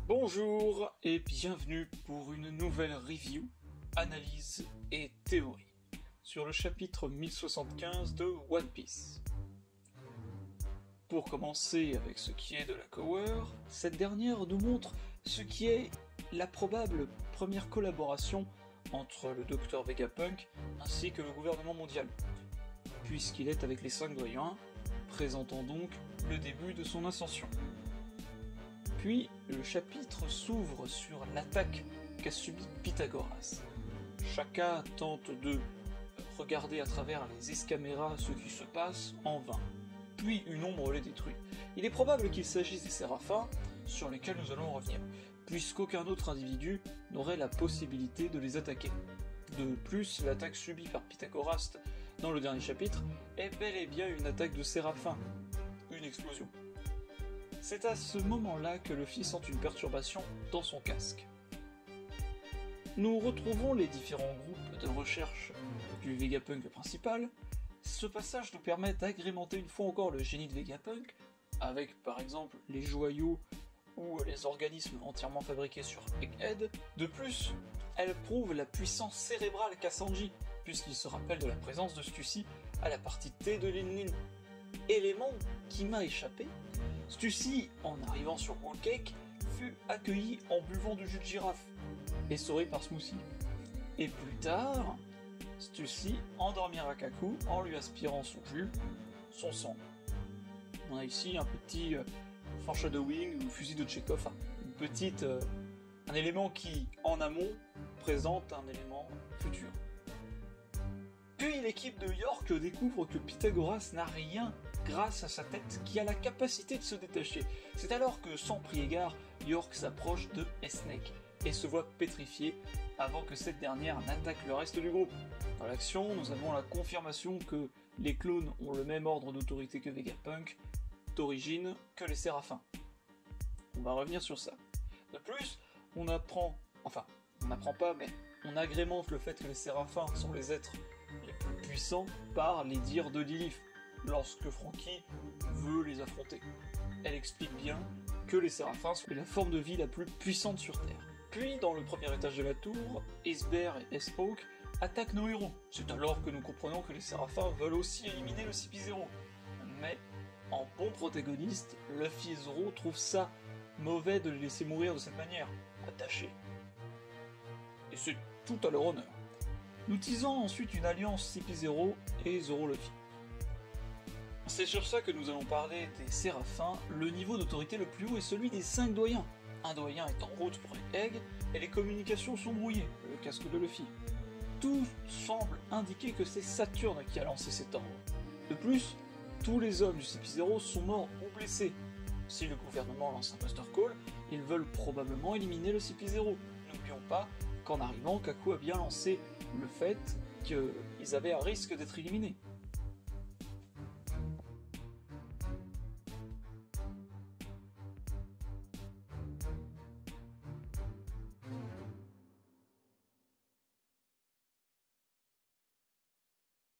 Bonjour et bienvenue pour une nouvelle review, analyse et théorie sur le chapitre 1075 de One Piece. Pour commencer avec ce qui est de la Cower, cette dernière nous montre ce qui est la probable première collaboration entre le Dr Vegapunk ainsi que le gouvernement mondial, puisqu'il est avec les 5 doyens, présentant donc le début de son ascension. Puis, le chapitre s'ouvre sur l'attaque qu'a subie Pythagoras. Shaka tente de regarder à travers les escaméras ce qui se passe en vain. Puis une ombre les détruit. Il est probable qu'il s'agisse des Séraphins, sur lesquels nous allons revenir, puisqu'aucun autre individu n'aurait la possibilité de les attaquer. De plus, l'attaque subie par Pythagoras dans le dernier chapitre est bel et bien une attaque de Séraphins, une explosion. C'est à ce moment-là que Luffy sent une perturbation dans son casque. Nous retrouvons les différents groupes de recherche du Vegapunk principal. Ce passage nous permet d'agrémenter une fois encore le génie de Vegapunk, avec par exemple les joyaux ou les organismes entièrement fabriqués sur Egghead. De plus, elle prouve la puissance cérébrale qu'a Sanji, puisqu'il se rappelle de la présence de Stussy à la partie T de Lin-Lin. Élément qui m'a échappé, Stussy, en arrivant sur Whole Cake, fut accueilli en buvant du jus de girafe, essoré par Smoothie. Et plus tard, Stussy endormira Kaku en lui aspirant son jus, son sang. On a ici un petit foreshadowing ou fusil de Tchekhov, un élément qui, en amont, présente un élément futur. Puis l'équipe de York découvre que Pythagoras n'a rien grâce à sa tête qui a la capacité de se détacher. C'est alors que, sans pris égard, York s'approche de S-Snake et se voit pétrifié avant que cette dernière n'attaque le reste du groupe. Dans l'action, nous avons la confirmation que les clones ont le même ordre d'autorité que Vegapunk, d'origine que les Séraphins. On va revenir sur ça. De plus, on n'apprend pas, mais on agrémente le fait que les Séraphins sont les êtres les plus puissants par les dires de Lilith, lorsque Franky veut les affronter. Elle explique bien que les Séraphins sont la forme de vie la plus puissante sur Terre. Puis, dans le premier étage de la tour, Iceberg et S-Hawk attaquent nos héros. C'est alors que nous comprenons que les Séraphins veulent aussi éliminer le CP0. Mais, en bon protagoniste, Luffy et Zoro trouvent ça mauvais de les laisser mourir de cette manière, attachés. Et c'est tout à leur honneur. Nous teasons ensuite une alliance CP0 et Zoro-Luffy. C'est sur ça que nous allons parler des Séraphins. Le niveau d'autorité le plus haut est celui des 5 doyens. Un doyen est en route pour Egg, et les communications sont brouillées, le casque de Luffy. Tout semble indiquer que c'est Saturne qui a lancé cet ordre. De plus, tous les hommes du CP0 sont morts ou blessés. Si le gouvernement lance un Buster Call, ils veulent probablement éliminer le CP0. N'oublions pas qu'en arrivant, Kaku a bien lancé le fait qu'ils avaient un risque d'être éliminés.